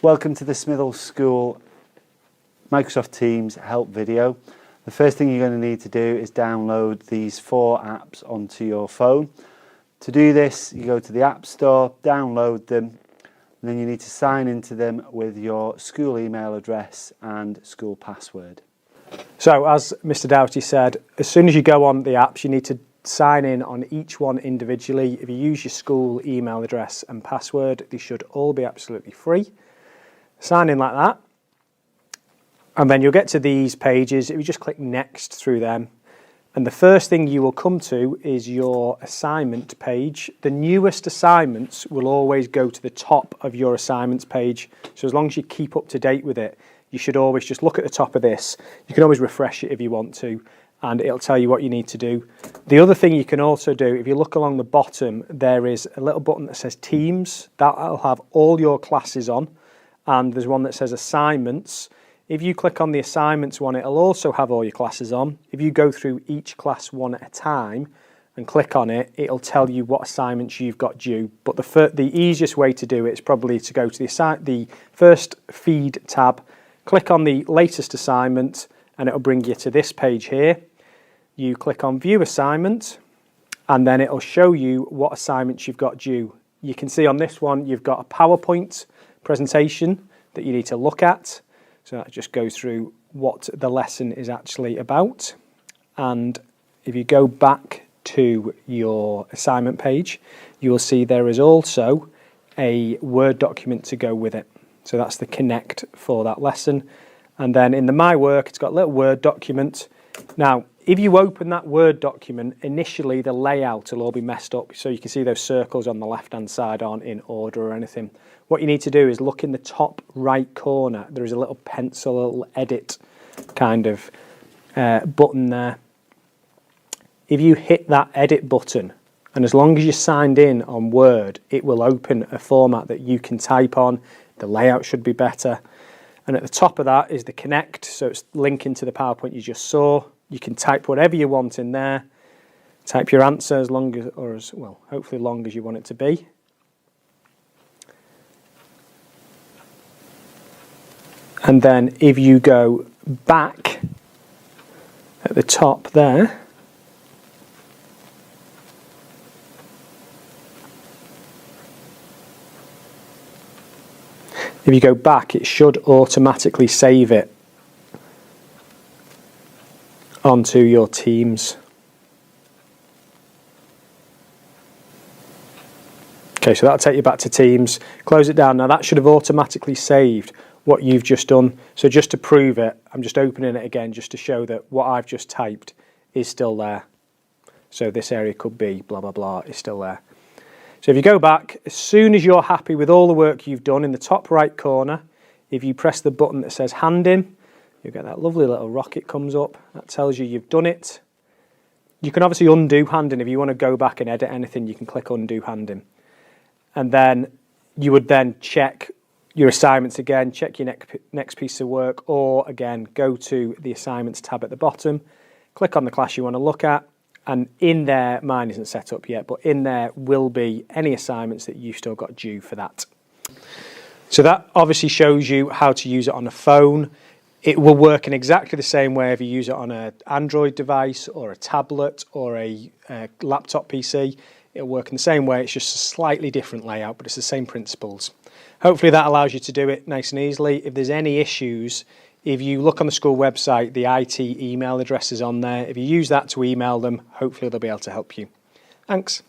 Welcome to the Smithall School Microsoft Teams help video. The first thing you're going to need to do is download these 4 apps onto your phone. To do this, you go to the App Store, download them, and then you need to sign into them with your school email address and school password. So as Mr Doughty said, as soon as you go on the apps, you need to sign in on each one individually. If you use your school email address and password, they should all be absolutely free. Sign in like that, and then you'll get to these pages. If you just click next through them, and the first thing you will come to is your assignment page. The newest assignments will always go to the top of your assignments page, so as long as you keep up to date with it, you should always just look at the top of this. You can always refresh it if you want to, and it'll tell you what you need to do. The other thing you can also do, if you look along the bottom, there is a little button that says Teams. That'll have all your classes on. And there's one that says assignments. If you click on the assignments one, it'll also have all your classes on. If you go through each class one at a time and click on it, it'll tell you what assignments you've got due. But the easiest way to do it is probably to go to the first feed tab, click on the latest assignment, and it'll bring you to this page here. You click on view assignment, and then it'll show you what assignments you've got due. You can see on this one, you've got a PowerPoint presentation that you need to look at. So that just goes through what the lesson is actually about. And if you go back to your assignment page, you will see there is also a Word document to go with it. So that's the Connect for that lesson. And then in the My Work, it's got a little Word document. Now, if you open that Word document, initially the layout will all be messed up. So you can see those circles on the left-hand side aren't in order or anything. What you need to do is look in the top right corner. There is a little pencil, a little edit kind of button there. If you hit that edit button, and as long as you're signed in on Word, it will open a format that you can type on. The layout should be better. And at the top of that is the Connect, so it's linking to the PowerPoint you just saw. You can type whatever you want in there. Type your answer as long as, or as well, hopefully long as you want it to be. And then if you go back at the top there, if you go back, it should automatically save it onto your Teams. Okay, so that'll take you back to Teams. Close it down. Now that should have automatically saved what you've just done. So just to prove it, I'm just opening it again just to show that what I've just typed is still there. So this area could be blah, blah, blah, is still there. So if you go back, as soon as you're happy with all the work you've done, in the top right corner, if you press the button that says Hand In, you'll get that lovely little rocket comes up. That tells you you've done it. You can obviously undo Hand In. If you want to go back and edit anything, you can click Undo Hand In. And then you would then check your assignments again, check your next piece of work, or again, go to the Assignments tab at the bottom, click on the class you want to look at, and in there, mine isn't set up yet, but in there will be any assignments that you've still got due for that. So that obviously shows you how to use it on a phone. It will work in exactly the same way if you use it on an Android device or a tablet or a laptop PC. It'll work in the same way, it's just a slightly different layout, but it's the same principles. Hopefully that allows you to do it nice and easily. If there's any issues, if you look on the school website, the IT email address is on there. If you use that to email them, hopefully they'll be able to help you. Thanks.